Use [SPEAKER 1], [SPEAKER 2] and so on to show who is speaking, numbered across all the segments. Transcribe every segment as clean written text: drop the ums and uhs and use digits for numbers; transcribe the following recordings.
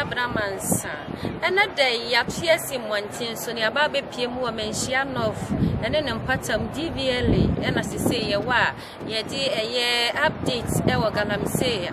[SPEAKER 1] Abramansa. Another Yapiesi Montin, so near Baby PM woman, Shianov, and then Patam DVLA, and as you say, a wa, ye did a year updates, Ewa Galam say,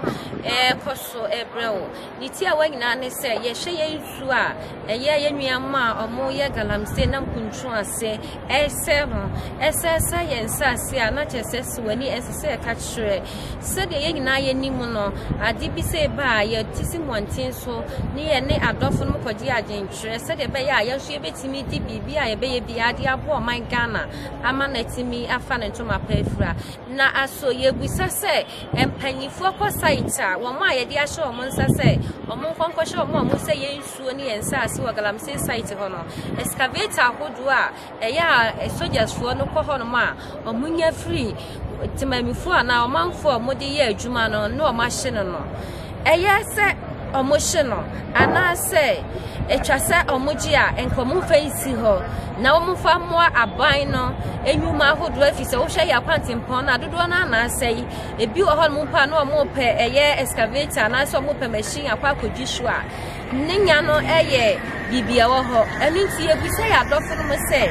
[SPEAKER 1] Coso Ebro. Nitia Wagnani say, Ye Shay Sua, a year Yama or more Yagalam say, Nam Kunchua say, A7, Science, Sasia, not as when he as a catcher. Said the Yagna Nimuno, a DB say by your Tissim Montin so near ne adofo no kodi agentre said the bay ya so ebetimi di bibia ye be bia dia abo man Ghana ama na timi afa ne ntoma pefra na aso ye busa se empanyifo ko site a wo ma ye dia hye o mo nsa se o mo konko hye o mo se ye nsuo ne ye nsa ase wo galamsey site ho no excavator hodo a eya soldiers fo no ko ho no ma o munya free timamifo na o manfo mo de ye adwuma no no o ma hye no eya se omoshino ana say etwase omoji a enkomu fancy ho na omufa mo aban no enwuma hodo afise wo hwe ya kwantimpon na dodo na ana say ebi wo ho mo pa na omo pe eye excavator na so omo pe machine akwa kodwihwo a nenya no eye bibia wo ho enunti ebisa ya dofo no mo say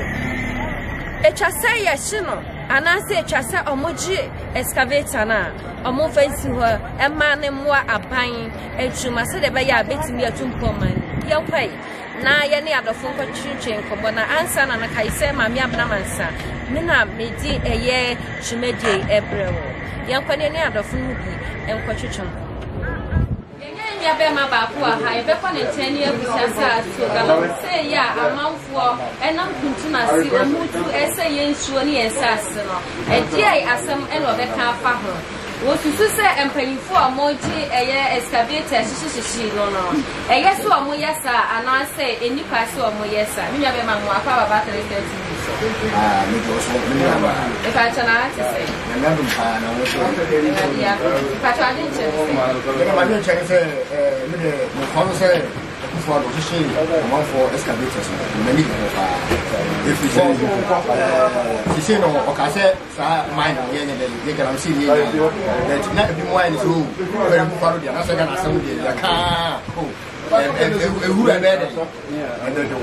[SPEAKER 1] etwase ya hino ana say etwase omoji excavator na omo fancy ho ema ne mo aban etuma se de be ya betimi atumpoman yankwai na ye ne adofo ko twetwe nkobo na ansa na kai se ma me Abramansa me na medi eye twemedie ebrewo yankwane ne adofo no bi enko twetwe yenye ya be ma ba ko ha e be ko ne tani abusa sa so galamsey ya amanfo enam kuntuna si omutu ese yensuo ne yensase no e die asem eno be ka fa ho wosusu se empanyifo amoji eye excavator shishi no eye so amoyesa ana se enipa se amoyesa minya be ma mo akwa baba 330
[SPEAKER 2] me go so me na ba
[SPEAKER 1] e fa chana se
[SPEAKER 2] na ndum pa na wo so
[SPEAKER 1] ya fa chana dinche
[SPEAKER 2] me ma dinche se me de mo kono se for the shishi mo for excavators me ni ko pa if you say shishi no o ka se sa mine ye ne de galamsey ni na bi mo ani so very good for the na se ga na se de ya ka e hu e be de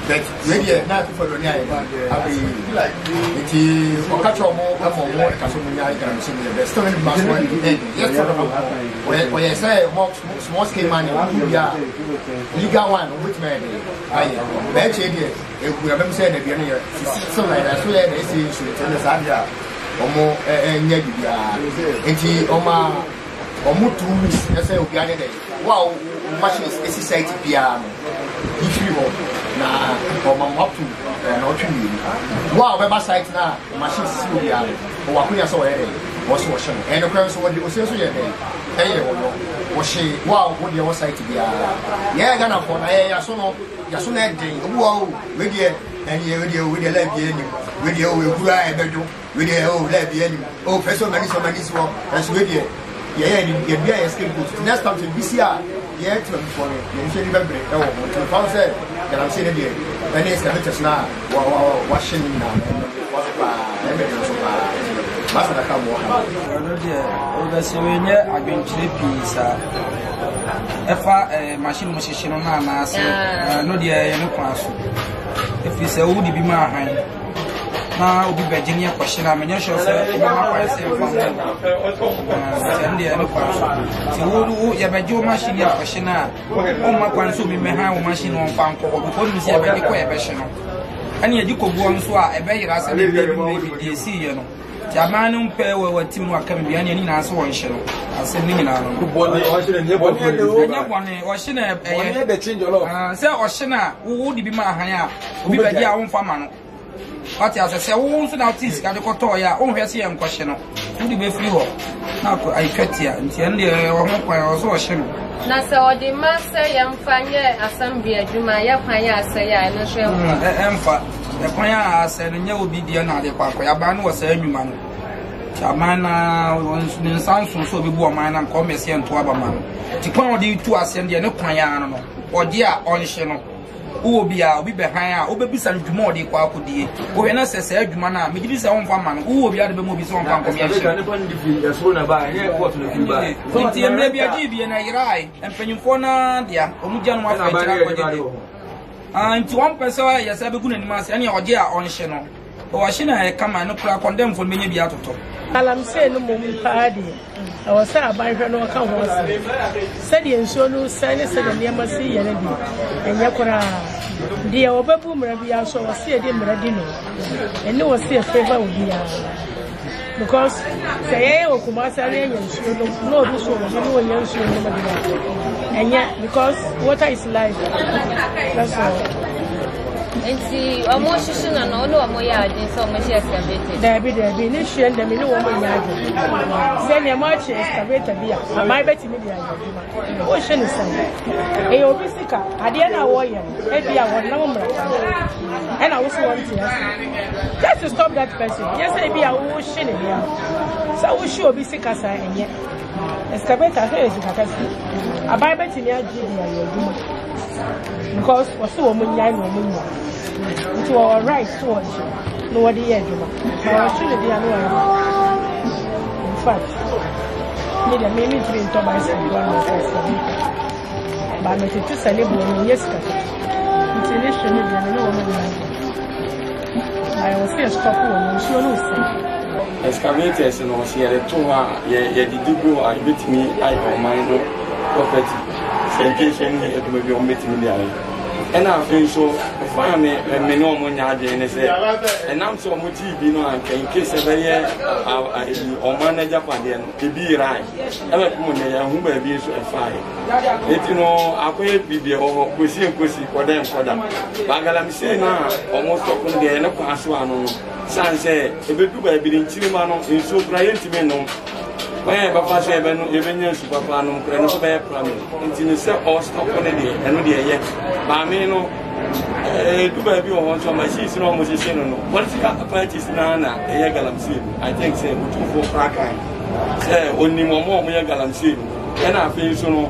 [SPEAKER 2] that really na for the nya abi like it o ka cho mo ka mo ka so mo nya galamsey ni be still in mass one yes for yes say small scale money ya legal one which man aye be che de e ku ya be say na bi na so like that so ya na say so the sabia omo enya bibia enti oma omo tools say obi ade dey wow machines esi site bia no ifiri ho na oma map to na otwi wow be ba site na machines si obi ade o wa kunya so we dey wo so shin and the crowd so what o say so ye dey eye wo no wo she wow wo dey wo site bia ye ga na for na ye ya so na dey obu we dey and ye we dey like ye ni we dey we kura e bedo we dey like ye ni person many so as we dey ye bia escape boot next time to BCR ye to for ye she be break e wo to found say galamsey dey and is going to na washing na was pa e be so pa mas na ka mo ha
[SPEAKER 3] no dey o be se we nye agbenchire pisa efa machine mo hihye no na na ase no dey ye no kwa so if you say who di bi ma han na obi Virginia question am nya sure say ma kwa say from and dey no kwa so wo ya be jo machine ya question na o ma kwa so bi me han wo machine on fa nko because mi say ya be ko ya be hye no ani edi ko buo nso a e be yira say be dey see ye no jamanu mpe we tim no aka bia ne ni na so won hye no ase ni na no
[SPEAKER 4] bone o hye ne bone
[SPEAKER 3] o hye na e
[SPEAKER 4] be change lo
[SPEAKER 3] say o hye na wo di bi ma han a obi be dia wo mfa ma no ati asese wo nso na otis ka de koto ya o hwe se ye nkohye no wo di be free ho na ko ai kwatia nti ende wo ho kwan o so o hye no
[SPEAKER 1] na se o di ma se ye mfanye assembly adwuma ye kwan ya se ya no hwe
[SPEAKER 3] emfa e kwan ya ase no nya obi dia na de kwa ya ba no wo se adwuma no chamana won sanso so bi bu o man na ko mesi ento aba man ti kwan o di tu ase de ne kwan ya no o di a on hye no wo bia obi behan a obebisa ndwuma ode kwa akodie wo hwe na sese adwuma na me gidi se won fa man wo bia de be mo bi se won fa nkom ya hye
[SPEAKER 4] ne pa ndi ya so na ba ye court no fi ba
[SPEAKER 3] nti emre bia gi bi na yirai empanyimfo na dia omugya no afa kira akode nti one person ya sabe ku na nima ase ene oje a onhye no o hye na kama no kura condemn for menye bia toto
[SPEAKER 5] alam say no mum paadi o sa ban hwe no ka ho se se de nsuo no sa ne se de niam se ye na bi enye kura dia obabu mra bia so o se de mra di no ene o se favor obi ya because say o kuma sa ne enye nsuo no do so no enye nsuo no ma di enye because water is life that's all.
[SPEAKER 1] Enti omo shishu na no lo omo ya adin so omo shi excavator
[SPEAKER 5] Dabi ni hwe ndam ni wo mo ya adin se ne ma chi excavator bia amai beti mi bia ya wo hwe ni san e obi sika ade na wo ye e bia wo na mo mra e na wo so won ti just to stop that person yes e bia wo hwe ni bia so wo hwe obi sika sa enye excavator se sika kasi abai beti mi agi bia ya aduma because what's the woman yai no woman to our right to watch no what the edge I should be anywhere. In fact need a minute to be into my son but me to celebrate yes international no woman I was first couple woman so no say
[SPEAKER 4] excavators no see the two ye did go I bet me I or mine no property education e do be on meeting me there and I feel so find me no mo nya ade ne say and am so mo TV no an in case e be ye o manager kwade no e bi rai e be mo ne ya hu ba bi so e fai et no akoye bibie ho kosi koda bagala mi say na almost ko de ne kwa so anu no san say e be du ba bi nchiri ma no nso kra yentime no when Papa said, "Even super plan, no bear plan." Until say, "Oh, stop on it." And no yet. But me no, do baby on some machines. No musician. No political parties. Nana, a galamsi. I think say we two for crackline. Say only more me galamsi. And I feel so no.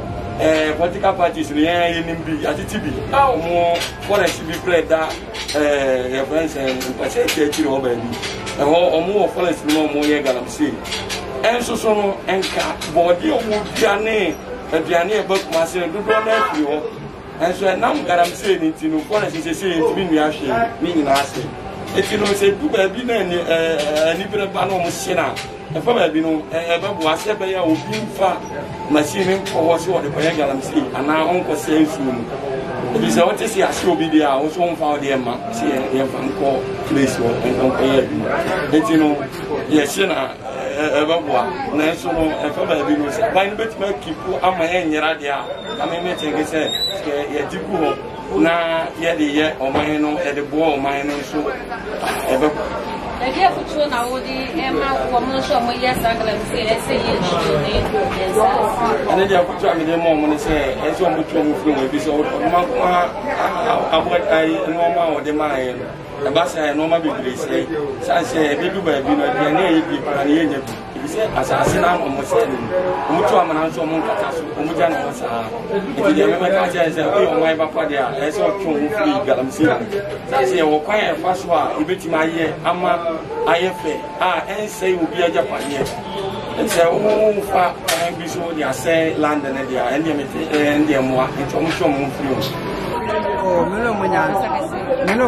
[SPEAKER 4] Political parties. We are in be at TB. How more for us to be played that. Your friends and Pacific over. And more for us no more galamsi. And so enka body of Diane, a Diane about myself, do not let you. And so now I'm saying it in for us is saying to me, meaning I say. If you know, say, do baby, and even Bano Machina, and for me, ever was ever or being far, machine for what's what the Payagal see, and now Uncle says soon. If you say what is your show be there, I was on for the Emma, see a fan call place or and compare. But you know, yes, so no baby no say why no bet me keep am my nyara dia am me think say ye diku ho na ye de ye o man no e de bo o man no so ebe
[SPEAKER 1] the dia futu na wo di e ma wo mo so mo yes agala say e say ye show ne
[SPEAKER 4] and dia futu am de mo mo say e so mo tu mo fru we bi so ma abo ai no ma o de ma e ba say no ma bi bi say say e bi du ba bi no dia na e bi para ye nya asase na mo say mo tu amana so mo nkata so mo ja na sa e dia me ka ja say o mai ba kwa dia e so tu mo free galamsi say wo kwan e fa so a ibeti ma ye ama ayefe en say obi aja pa ye en say o fa en bi so dia say land na dia en dia me en dia mo a to mo so mo free
[SPEAKER 6] o me no mo nya no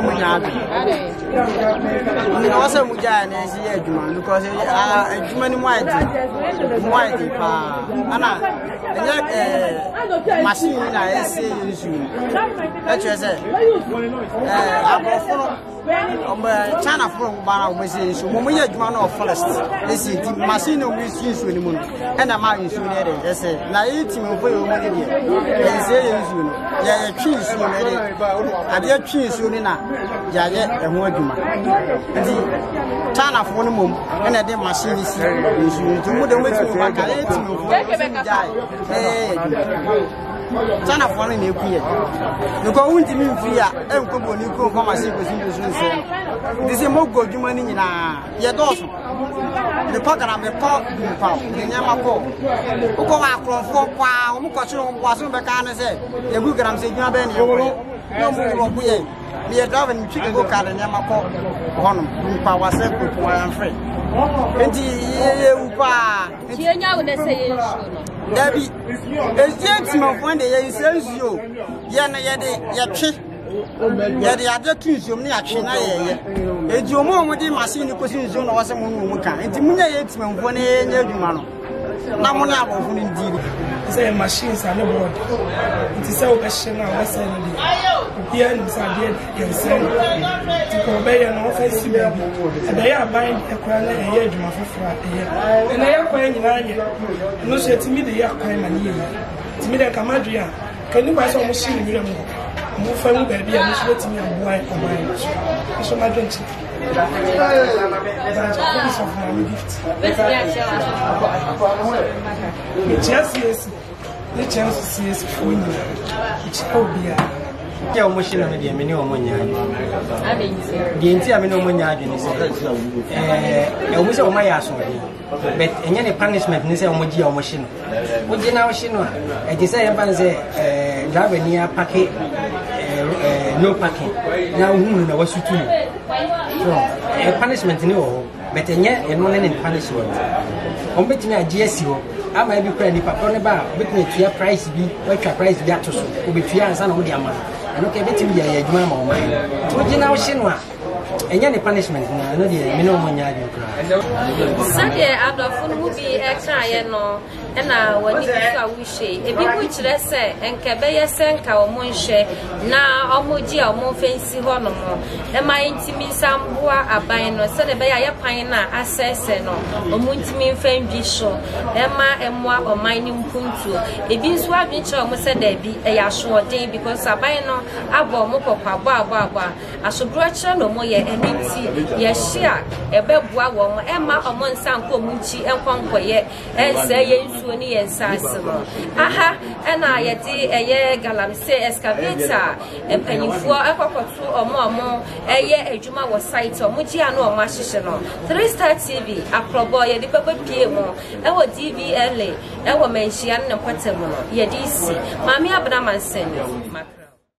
[SPEAKER 6] wasa mu ja na si adwuma because adwuma ni mo aje pa ana enye machine na ese yusu e chese abofo China from Bana was so when you are first. This is the machine of this you moon and a man is soon. I say, Naiti for your money. And say, yeah, cheese soon. I dear cheese soon enough. Yaya and Woduma. And the China for the moon and a dear machine is to move the way to die. China for any queer. You go into me via and come when you go from my secret. This is more good money in your daughter. The program the pop in Yamako. Who go out from 4 pounds, who got you on Wasson Bacana said, the good gram said, you have any. no mo wo ye me driver ni twi go car na makọ hono mpa wase ko wa yan free enti ye upa
[SPEAKER 1] tie nya wo na se ye nsuo no
[SPEAKER 6] dabi ejenti mo fon de ye nsuo ye na ye de ye twi ye de ade tu nsuo ni atwe na ye enti omo di machine ko si nsuo na wase mo no mu kan enti munya ye enti mo fon na ye nya adwuma no na mo na abofo ni ndiri
[SPEAKER 3] say machines are no board it is so question now what's in the here in Saudi you say to obey no offensive and they are buying a crown and here adwuma foforo here and they are kwan nyina here no say to me they are kwan man here to me they come adria can you buy some machine here mo fa mu ba bia mo so timi aboa e combine so ma don't the chances is for you. It's obia.
[SPEAKER 6] Yeah, almost in a mini or money. The entire minomonia is almost all my ass. But any punishment is a moji or machine. Would you now, Shino? I desire driver near packet, no packing. Now, who was you to? So, a punishment, no, but yet a non punishment. On between a GSU. I might be pretty papa about between your price be what your price be to so be 3 and on the amount. And okay, between your mamma. What you now shinwa? And any punishment, no, the minimum
[SPEAKER 1] Sunday, out of food will be extra, no, and now when you are wishy, a big which let's say, and Cabaya Senka or Monshe, now Omoji or more fancy honomo. Am I intimate some boy are buying or said a bay pine assess no, or Muntimin fame be sure, Emma and moi or mining puntu. It be swabbing almost said there be a short day because I buy no, I bought Mopa, Baba, I should broach no more and yes, share a bebwa woman, Emma or Monsanto Munchi and Conquoye, and say, Sunny and Sassimo. Aha, and I a year galam say excavator, and penny for a cockatoo or more, a year a Juma was sight or Mujiano or Mashishano. 3-Star TV, a pro boy, the Baba Piemo, our DVLA, our Menchian and Patamon, Yadisi, Mammy Abraman Sen.